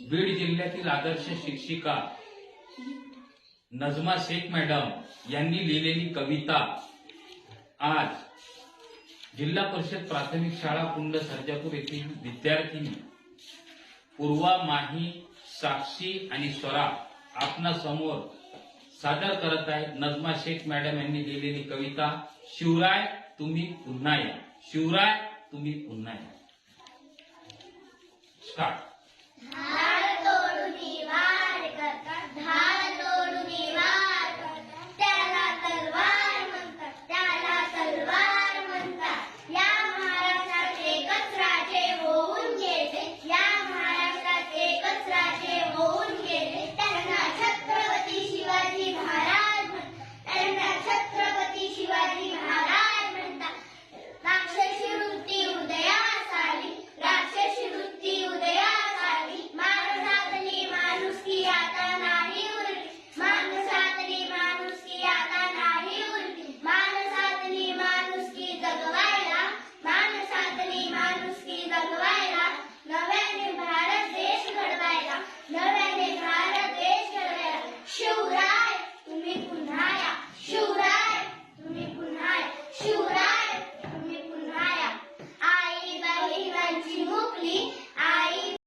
बीड जिल्ह्यातील आदर्श शिक्षिका नजमा शेख मॅडम यांनी लिहिलेली कविता आज जिल्हा परिषद प्राथमिक शाळा कुंड सर्जापूर येथील विद्यार्थिनी पूर्वा, माही, साक्षी आणि स्वरा आपणा समोर सादर करत आहेत। नजमा शेख मॅडम यांनी लिहिलेली कविता शिवराय तुम्ही पुन्हा या, शिवराय तुम्ही पुन्हा या। स्टार्ट।